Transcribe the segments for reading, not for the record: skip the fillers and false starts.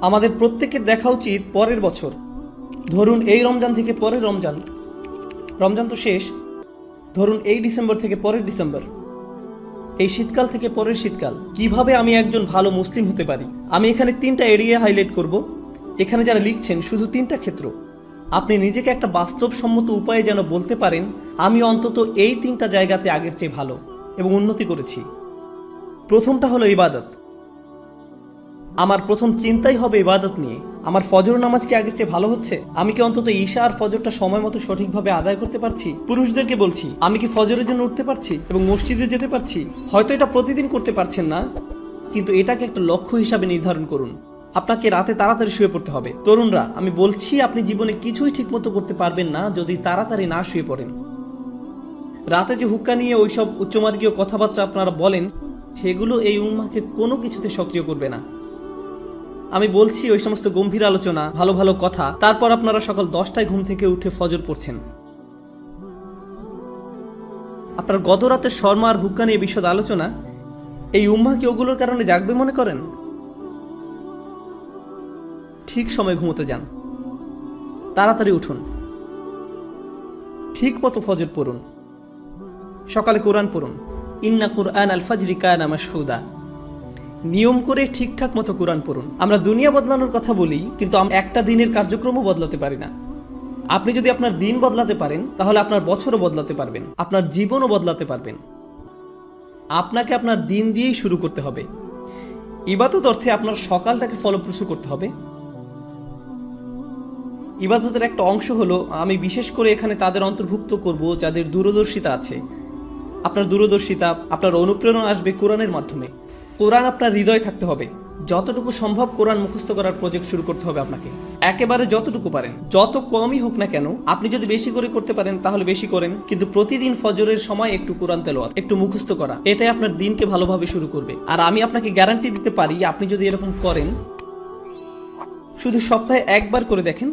আমাদের প্রত্যেকের দেখা উচিত পরের বছর। ধরুন এই রমজান থেকে পরের রমজান, রমজান তো শেষ। ধরুন এই ডিসেম্বর থেকে পরের ডিসেম্বর, এই শীতকাল থেকে পরের শীতকাল। কিভাবে আমি একজন ভালো মুসলিম হতে পারি, আমি এখানে 3টা এরিয়া হাইলাইট করব। এখানে যারা লিখছেন শুধু 3টা ক্ষেত্র। আপনি নিজেকে একটা বাস্তবসম্মত উপায়ে যেন বলতে পারেন আমি অন্তত এই 3টা জায়গাতে আগের চেয়ে ভালো এবং উন্নতি করেছি। প্রথমটা হলো ইবাদত। আমার প্রথম চিন্তাই হবে ইবাদত নিয়ে। আমার ফজর নামাজ কি আগের চেয়ে ভালো হচ্ছে? আমি কি অন্তত ঈশা আর ফজরটা সময় মতো সঠিকভাবে আদায় করতে পারছি? পুরুষদেরকে বলছি, আমি কি ফজরের জন্য উঠতে পারছি এবং মসজিদে যেতে পারছি? হয়তো এটা প্রতিদিন করতে পারছেন না, কিন্তু এটাকে একটা লক্ষ্য হিসাবে নির্ধারণ করুন। আপনাকে রাতে তাড়াতাড়ি শুয়ে পড়তে হবে। তরুণরা, আমি বলছি আপনি জীবনে কিছুই ঠিকমতো করতে পারবেন না যদি তাড়াতাড়ি না শুয়ে পড়েন। রাতে যে হুক্কা নিয়ে ওইসব উচ্চমার্গীয় কথাবার্তা আপনারা বলেন, সেগুলো এই উম্মাহকে কোনো কিছুতে সক্রিয় করবে না। আমি বলছি ওই সমস্ত গম্ভীর আলোচনা, ভালো ভালো কথা, তারপর আপনারা সকাল 10টায় ঘুম থেকে উঠে ফজর পড়ছেন। আপনার গত রাতের শর্মা আর হুক্কা নিয়ে বিশদ আলোচনা, এই উম্মাহ কি ওগুলোর কারণে জাগবে মনে করেন? ঠিক সময় ঘুমোতে যান, তাড়াতাড়ি উঠুন, ঠিক মতো ফজর পড়ুন, সকালে কোরআন পড়ুন। ইন্না কুরআন আল ফাজরি কানা মাশহুদা। নিয়ম করে ঠিকঠাক মতো কোরআন পড়ুন। আমরা দুনিয়া বদলানোর কথা বলি, কিন্তু আমরা একটা দিনের কার্যক্রমও বদলাতে পারি না। আপনি যদি আপনার দিন বদলাতে পারেন, তাহলে আপনার বছরও বদলাতে পারবেন, আপনার জীবনও বদলাতে পারবেন। আপনাকে আপনার দিন দিয়েই শুরু করতে হবে। ইবাদত অর্থে আপনার সকালটাকে ফলপ্রসূ করতে হবে। ইবাদতের একটা অংশ হলো, আমি বিশেষ করে এখানে তাদের অন্তর্ভুক্ত করব যাদের দূরদর্শিতা আছে। আপনার দূরদর্শিতা, আপনার অনুপ্রেরণা আসবে কোরআনের মাধ্যমে। কোরআন আপনার হৃদয়ে থাকতে হবে। যতটুকু সম্ভব কোরআন মুখস্থ করার প্রজেক্ট শুরু করতে হবে আপনাকে। একেবারে যতটুকু পারেন, যত কমই হোক না কেন। আপনি যদি বেশি করে করতে পারেন তাহলে বেশি করেন, কিন্তু প্রতিদিন ফজরের সময় একটু কোরআন তেলাওয়াত, একটু মুখস্থ করা, এটাই আপনার দিনকে ভালোভাবে শুরু করবে। আর আমি আপনাকে গ্যারান্টি দিতে পারি, আপনি যদি এরকম করেন, শুধু সপ্তাহে একবার করে দেখেন,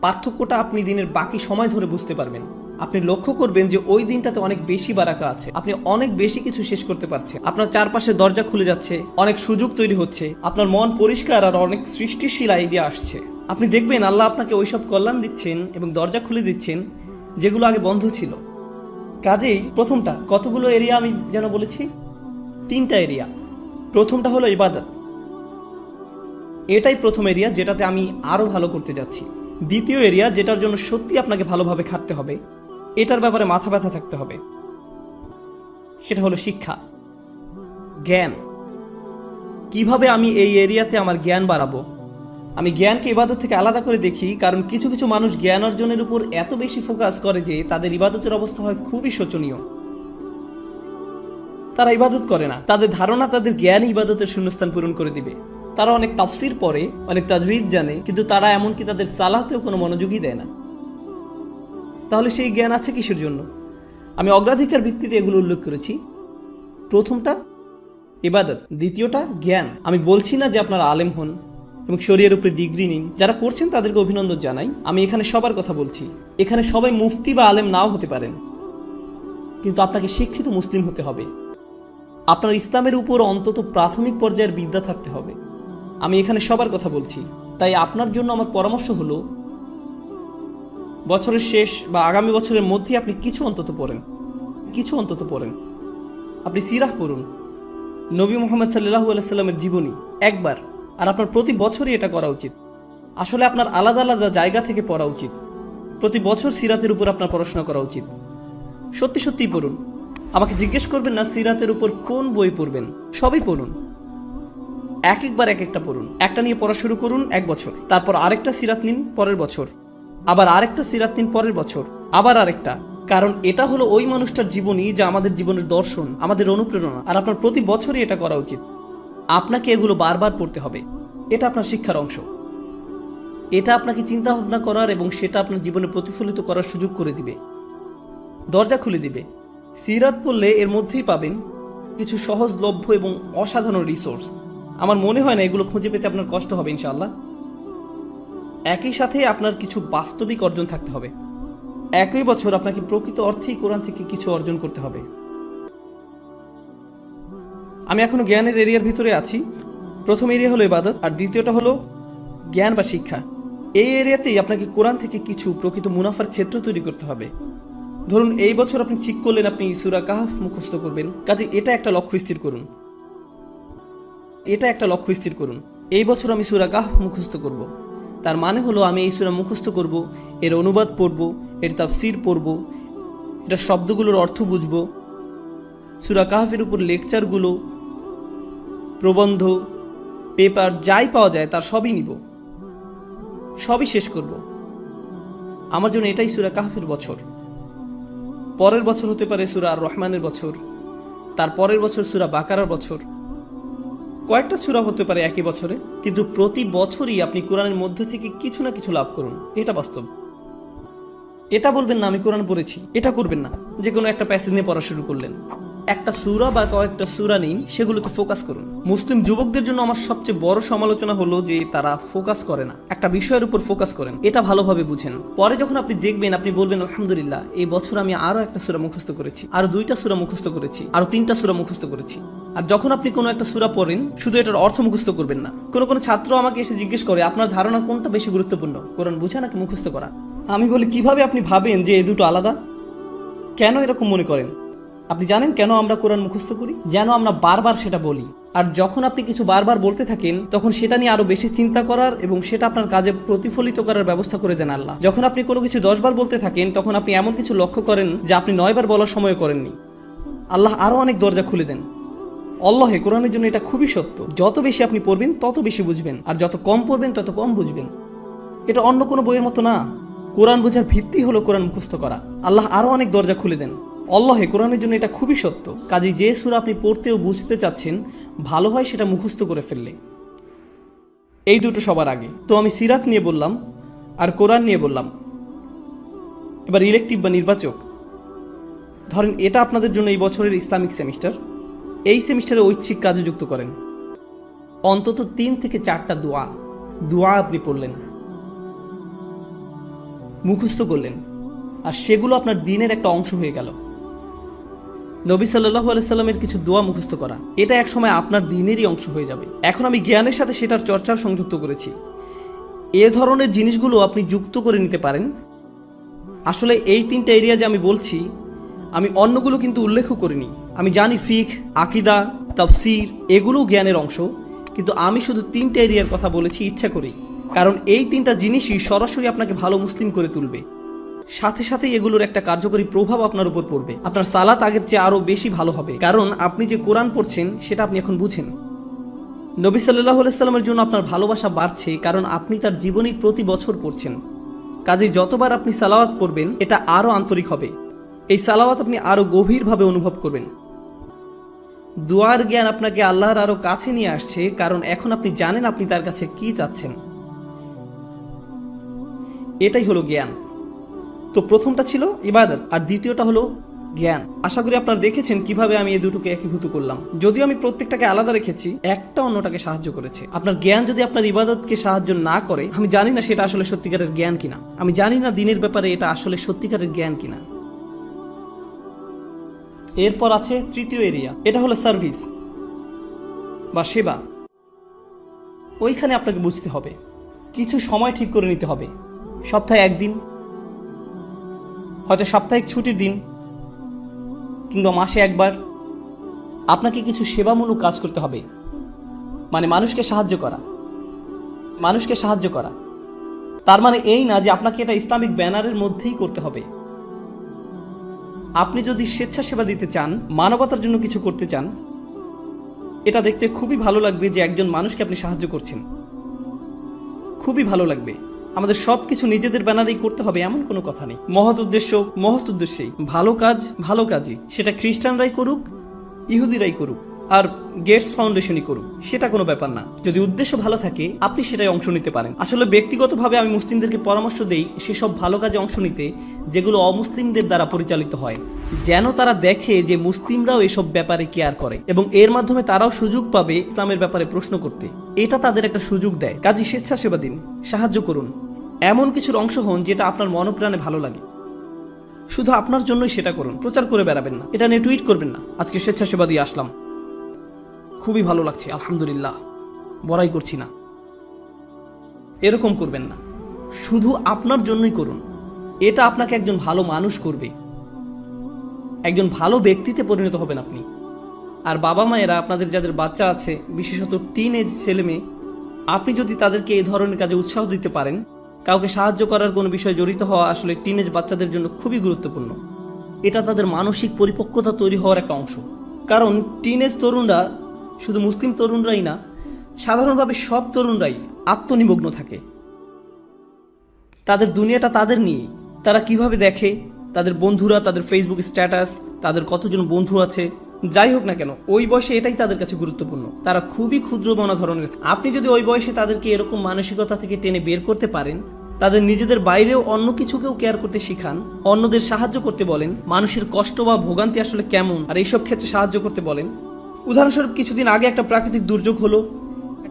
পার্থক্যটা আপনি দিনের বাকি সময় ধরে বুঝতে পারবেন। আপনি লক্ষ্য করবেন যে ওই দিনটাতে অনেক বেশি বারাকা আছে, আপনি অনেক বেশি কিছু শেষ করতে পারছেন, আপনার চারপাশে দরজা খুলে যাচ্ছে, অনেক সুযোগ তৈরি হচ্ছে, আপনার মন পরিষ্কার আর অনেক সৃষ্টিশীল আইডিয়া আসছে। আপনি দেখবেন আল্লাহ আপনাকে ওইসব কল্যাণ দিচ্ছেন এবং দরজা খুলে দিচ্ছেন যেগুলো আগে বন্ধ ছিল। কাজেই প্রথমটা, কতগুলো এরিয়া আমি যেন বলেছি? 3টা এরিয়া। প্রথমটা হলো ইবাদত। এটাই প্রথম এরিয়া যেটাতে আমি আরো ভালো করতে যাচ্ছি। দ্বিতীয় এরিয়া, যেটার জন্য সত্যি আপনাকে ভালোভাবে খাটতে হবে, এটার ব্যাপারে মাথা ব্যথা থাকতে হবে, সেটা হলো শিক্ষা, জ্ঞান। কিভাবে আমি এই এরিয়াতে আমার জ্ঞান বাড়াবো? আমি জ্ঞানকে ইবাদত থেকে আলাদা করে দেখি, কারণ কিছু কিছু মানুষ জ্ঞান অর্জনের উপর এত বেশি ফোকাস করে যে তাদের ইবাদতের অবস্থা হয় খুবই শোচনীয়। তারা ইবাদত করে না, তাদের ধারণা তাদের জ্ঞান ইবাদতের শূন্যস্থান পূরণ করে দিবে। তারা অনেক তাফসির পড়ে, অনেক তাজউইদ জানে, কিন্তু তারা এমনকি তাদের সালাতেও কোনো মনোযোগই দেয় না। তাহলে সেই জ্ঞান আছে কিসের জন্য? আমি অগ্রাধিকার ভিত্তিতে এগুলো উল্লেখ করেছি। প্রথমটা ইবাদত, দ্বিতীয়টা জ্ঞান। আমি বলছি না যে আপনারা আলেম হন এবং শরীয়তের উপরে ডিগ্রি নিন। যারা করছেন তাদেরকে অভিনন্দন জানাই। আমি এখানে সবার কথা বলছি। এখানে সবাই মুফতি বা আলেম নাও হতে পারেন, কিন্তু আপনাকে শিক্ষিত মুসলিম হতে হবে। আপনার ইসলামের উপর অন্তত প্রাথমিক পর্যায়ের বিদ্যা থাকতে হবে। আমি এখানে সবার কথা বলছি। তাই আপনার জন্য আমার পরামর্শ হলো, বছরের শেষ বা আগামী বছরের মধ্যে আপনি কিছু অন্তত পড়েন। আপনি সিরাহ পড়ুন, নবী মুহাম্মদ সাল্লাল্লাহু আলাইহি সাল্লামের জীবনী একবার। আর আপনার প্রতি বছরই এটা করা উচিত। আসলে আপনার আলাদা আলাদা জায়গা থেকে পড়া উচিত। প্রতি বছর সিরাতের উপর আপনার পড়াশোনা করা উচিত। সত্যি সত্যিই পড়ুন। আমাকে জিজ্ঞেস করবেন না সিরাতের উপর কোন বই পড়বেন, সবই পড়ুন। একবার এক একটা পড়ুন। একটা নিয়ে পড়া শুরু করুন 1 বছর, তারপর আরেকটা সিরাত নিন পরের বছর, আবার আরেকটা সিরাত নিন পরের বছর, আবার আরেকটা। কারণ এটা হলো ওই মানুষটার জীবনী যা আমাদের জীবনের দর্শন, আমাদের অনুপ্রেরণা। আর আপনার প্রতি বছরই এটা করা উচিত। আপনাকে এগুলো বারবার পড়তে হবে। এটা আপনার শিক্ষার অংশ। এটা আপনাকে চিন্তা ভাবনা করার এবং সেটা আপনার জীবনে প্রতিফলিত করার সুযোগ করে দিবে, দরজা খুলে দিবে। সিরাত পড়লে এর মধ্যেই পাবেন কিছু সহজলভ্য এবং অসাধারণ রিসোর্স। আমার মনে হয় না এগুলো খুঁজে পেতে আপনার কষ্ট হবে ইনশাআল্লাহ। একই সাথে আপনার কিছু বাস্তবিক অর্জন থাকতে হবে। একই বছর আপনাকে প্রকৃত অর্থেই কোরআন থেকে কিছু অর্জন করতে হবে। আমি এখনো জ্ঞানের এরিয়ার ভিতরে আছি। প্রথম এরিয়া হলো ইবাদত, আর দ্বিতীয়টা হলো জ্ঞান বা শিক্ষা, এই এরিয়াতেই আপনাকে কোরআন থেকে কিছু প্রকৃত মুনাফার ক্ষেত্র তৈরি করতে হবে। ধরুন এই বছর আপনি ঠিক করলেন আপনি সূরা কাহফ মুখস্থ করবেন, কাজে এটা একটা লক্ষ্য স্থির করুন। এই বছর আমি সূরা কাহফ মুখস্থ করব। তার মানে হলো আমি এই সূরা মুখস্থ করব, এর অনুবাদ পড়ব, এর তাফসীর পড়ব, এটা শব্দগুলোর অর্থ বুঝব, সূরা কাহফের উপর লেকচারগুলো, প্রবন্ধ, পেপার যাই পাওয়া যায় তার সবই নিব, সবই শেষ করব। আমার জন্য এটাই সূরা কাহফের বছর। পরের বছর হতে পারে সূরা আর রহমানের বছর, তার পরের বছর সূরা বাকারার বছর, কয়েকটা সূরা হতে পারে একই বছরে, কিন্তু প্রতি বছরই আপনি কোরআনের মধ্যে থেকে কিছু না কিছু লাভ করুন, এটা বাস্তব। এটা বলবেন না আমি কোরআন পড়েছি, এটা করবেন না যে কোনো একটা প্যাসেজ নিয়ে পড়া শুরু করলেন। একটা সূরা বা কয়েকটা সূরা নিন, সেগুলোতে ফোকাস করুন। মুসলিম যুবকদের জন্য আমার সবচেয়ে বড় সমালোচনা হলো যে তারা ফোকাস করে না, একটা বিষয়ের উপর ফোকাস করেন, এটা ভালোভাবে বুঝেন। পরে যখন আপনি দেখবেন আপনি বলবেন আলহামদুলিল্লাহ এই বছর আমি আরো একটা সূরা মুখস্থ করেছি, আরো 2টা সূরা মুখস্থ করেছি, আরো 3টা সূরা মুখস্থ করেছি। আর যখন আপনি কোনো একটা সূরা পড়েন শুধু এটার অর্থ মুখস্থ করবেন না। কোনো ছাত্র আমাকে এসে জিজ্ঞেস করে আপনার ধারণা কোনটা বেশি গুরুত্বপূর্ণ, কোরআন বোঝা নাকি মুখস্থ করা? আমি বলি কিভাবে আপনি ভাবেন যে এই দুটো আলাদা? কেন এরকম মনে করেন? আপনি জানেন কেন আমরা কোরআন মুখস্থ করি? যেন আমরা বারবার সেটা বলি। আর যখন আপনি কিছু বারবার বলতে থাকেন তখন সেটা নিয়ে আরো বেশি চিন্তা করার এবং সেটা আপনার কাজে প্রতিফলিত করার ব্যবস্থা করে দেন আল্লাহ। যখন আপনি কোনো কিছু 10 বার বলতে থাকেন তখন আপনি এমন কিছু লক্ষ্য করেন যা আপনি 9 বার বলার সময় করেননি। আল্লাহ আরো অনেক দরজা খুলে দেন। আল্লাহে কোরআনের জন্য এটা খুবই সত্য। যত বেশি আপনি পড়বেন তত বেশি বুঝবেন, আর যত কম পড়বেন তত কম বুঝবেন। এটা অন্য কোনো বইয়ের মতো না। কোরআন বোঝার ভিত্তি হলো কোরআন মুখস্থ করা। আল্লাহ আরো অনেক দরজা খুলে দেন। আল্লাহে কোরআনের জন্য এটা খুবই সত্য। কাজে যে সূরা আপনি পড়তে ও বুঝতে চাচ্ছেন ভালো হয় সেটা মুখস্থ করে ফেললে। এই দুটো সবার আগে। তো আমি সিরাত নিয়ে বললাম আর কোরআন নিয়ে বললাম। এবার ইলেকটিভ বা নির্বাচক, ধরেন এটা আপনাদের জন্য এই বছরের ইসলামিক সেমিস্টার। এই সেমিস্টারে ঐচ্ছিক কাজে যুক্ত করেন। অন্তত 3 থেকে 4টা দোয়া আপনি পড়লেন, মুখস্থ করলেন, আর সেগুলো আপনার দিনের একটা অংশ হয়ে গেল। নবী সাল্লাল্লাহু আলাইহি সাল্লামের কিছু দোয়া মুখস্থ করা, এটা এক সময় আপনার দিনেরই অংশ হয়ে যাবে। এখন আমি জ্ঞানের সাথে সেটার চর্চাও সংযুক্ত করেছি। এ ধরনের জিনিসগুলো আপনি যুক্ত করে নিতে পারেন। আসলে এই 3টা এরিয়া যে আমি বলছি, আমি অন্যগুলো কিন্তু উল্লেখও করিনি। আমি জানি ফিকহ, আকীদা, তাফসীর এগুলোও জ্ঞানের অংশ, কিন্তু আমি শুধু 3টা এরিয়ার কথা বলেছি ইচ্ছা করেই। কারণ এই 3টা জিনিসই সরাসরি আপনাকে ভালো মুসলিম করে তুলবে। সাথে সাথে এগুলোর একটা কার্যকরী প্রভাব আপনার উপর পড়বে। আপনার সালাত আগের চেয়ে আরো বেশি ভালো হবে, কারণ আপনি যে কোরআন পড়ছেন সেটা আপনি এখন বুঝেন। নবী সাল্লাল্লাহু আলাইহি সাল্লামের জন্য আপনার ভালোবাসা বাড়ছে কারণ আপনি তার জীবনী প্রতি বছর পড়ছেন। কাজে যতবার আপনি সালাওয়াত পড়বেন এটা আরো আন্তরিক হবে। এই সালাওয়াত আপনি আরো গভীরভাবে অনুভব করবেন। দোয়ার জ্ঞান আপনাকে আল্লাহর আরো কাছে নিয়ে আসছে, কারণ এখন আপনি জানেন আপনি তার কাছে কি চাচ্ছেন। এটাই হলো জ্ঞান। তো প্রথমটা ছিল ইবাদত আর দ্বিতীয়টা হলো জ্ঞান। আশা করি আপনারা দেখেছেন কিভাবে আমি এই দুটোকে একীভূত করলাম। যদিও আমি প্রত্যেকটাকে আলাদা রেখেছি, একটা অন্যটাকে সাহায্য করেছে। আপনার জ্ঞান যদি আপনার ইবাদতকে সাহায্য না করে, আমি জানি না সেটা আসলে সত্যিকারের জ্ঞান কিনা। আমি জানি না দিনের ব্যাপারে এটা আসলে সত্যিকারের জ্ঞান কিনা। এরপর আছে তৃতীয় এরিয়া, এটা হলো সার্ভিস বা সেবা। ওইখানে আপনাকে বুঝতে হবে, কিছু সময় ঠিক করে নিতে হবে। সপ্তাহে 1 দিন, হয়তো সাপ্তাহিক ছুটির দিন, কিংবা মাসে 1 বার আপনাকে কিছু সেবামূলক কাজ করতে হবে। মানে মানুষকে সাহায্য করা। তার মানে এই না যে আপনাকে এটা ইসলামিক ব্যানারের মধ্যেই করতে হবে। আপনি যদি স্বেচ্ছাসেবা দিতে চান, মানবতার জন্য কিছু করতে চান, এটা দেখতে খুবই ভালো লাগবে যে একজন মানুষকে আপনি সাহায্য করছেন। খুবই ভালো লাগবে। আমাদের সবকিছু নিজেদের ব্যানারেই করতে হবে এমন কোনো কথা নেই। মহৎ উদ্দেশ্যেই ভালো কাজই, সেটা খ্রিস্টানরাই করুক, ইহুদিরাই করুক, আর গেটস ফাউন্ডেশনই করুক, সেটা কোনো ব্যাপার না। যদি উদ্দেশ্য ভালো থাকে আপনি সেটাই অংশ নিতে পারেন। আসলে ব্যক্তিগতভাবে আমি মুসলিমদেরকে পরামর্শ দেই সেসব ভালো কাজে অংশ নিতে যেগুলো অমুসলিমদের দ্বারা পরিচালিত হয়, যেন তারা দেখে যে মুসলিমরাও এসব ব্যাপারে কেয়ার করে এবং এর মাধ্যমে তারাও সুযোগ পাবে ইসলামের ব্যাপারে প্রশ্ন করতে। এটা তাদের একটা সুযোগ দেয়। কাজে স্বেচ্ছাসেবা দিন, সাহায্য করুন, এমন কিছুর অংশ হন যেটা আপনার মনপ্রাণে ভালো লাগে। শুধু আপনার জন্যই সেটা করুন, প্রচার করে বেড়াবেন না, এটা নিয়ে টুইট করবেন না আজকে স্বেচ্ছাসেবা দিয়ে আসলাম, খুবই ভালো লাগছে আলহামদুলিল্লাহ, বড়াই করছি না। এরকম করবেন না। শুধু আপনার জন্যই করুন। এটা আপনাকে একজন ভালো মানুষ করবে, একজন ভালো ব্যক্তিতে পরিণত হবেন আপনি। আর বাবা মায়েরা আপনাদের যাদের বাচ্চা আছে, বিশেষত টিন এজ ছেলে মেয়ে, আপনি যদি তাদেরকে এই ধরনের কাজে উৎসাহ দিতে পারেন, কাউকে সাহায্য করার কোনো বিষয়ে জড়িত হওয়া আসলে টিন এজ বাচ্চাদের জন্য খুবই গুরুত্বপূর্ণ। এটা তাদের মানসিক পরিপক্কতা তৈরি হওয়ার একটা অংশ। কারণ টিন এজ তরুণরা শুধু মুসলিম তরুণরাই না, সাধারণভাবে সব তরুণরাই আত্মনিমগ্ন থাকে। তাদের দুনিয়াটা তাদের নিয়ে। তারা কিভাবে দেখে, তাদের বন্ধুরা, তাদের ফেসবুক স্ট্যাটাস, তাদের কতজন বন্ধু আছে, যাই হোক না কেন, ওই বয়সে এটাই তাদের কাছে গুরুত্বপূর্ণ। তারা খুবই ক্ষুদ্রমনা ধরনের। আপনি যদি ওই বয়সে তাদেরকে এরকম মানসিকতা থেকে টেনে বের করতে পারেন, তাদের নিজেদের বাইরেও অন্য কিছুকেও কেয়ার করতে শিখান, অন্যদের সাহায্য করতে বলেন, মানুষের কষ্ট বা ভোগান্তি আসলে কেমন আর এইসব ক্ষেত্রে সাহায্য করতে বলেন। উদাহরণস্বরূপ কিছুদিন আগে একটা প্রাকৃতিক দুর্যোগ হলো,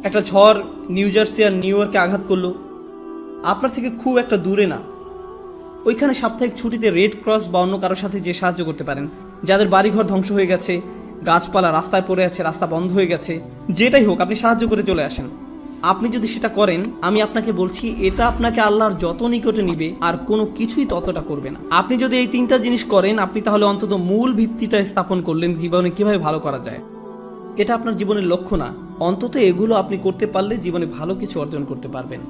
একটা ঝড় নিউ জার্সি আর নিউ ইয়র্কে আঘাত করলো। আপনার থেকে খুব একটা দূরে না, ওইখানে সাপ্তাহিক ছুটিতে রেড ক্রস বা অন্য কারোর সাথে যে সাহায্য করতে পারেন, যাদের বাড়িঘর ধ্বংস হয়ে গেছে, গাছপালা রাস্তায় পড়ে আছে, রাস্তা বন্ধ হয়ে গেছে, যেটাই হোক আপনি সাহায্য করে চলে আসেন। আপনি যদি সেটা করেন, আমি আপনাকে বলছি এটা আপনাকে আল্লাহর যত নিকটে নিবে আর কোনো কিছুই ততটা করবে না। আপনি যদি এই তিনটা জিনিস করেন, আপনি তাহলে অন্তত মূল ভিত্তিটা স্থাপন করলেন জীবনে কিভাবে ভালো করা যায়। এটা আপনার জীবনের লক্ষ্য না, অন্তত এগুলো আপনি করতে পারলে জীবনে ভালো কিছু অর্জন করতে পারবেন।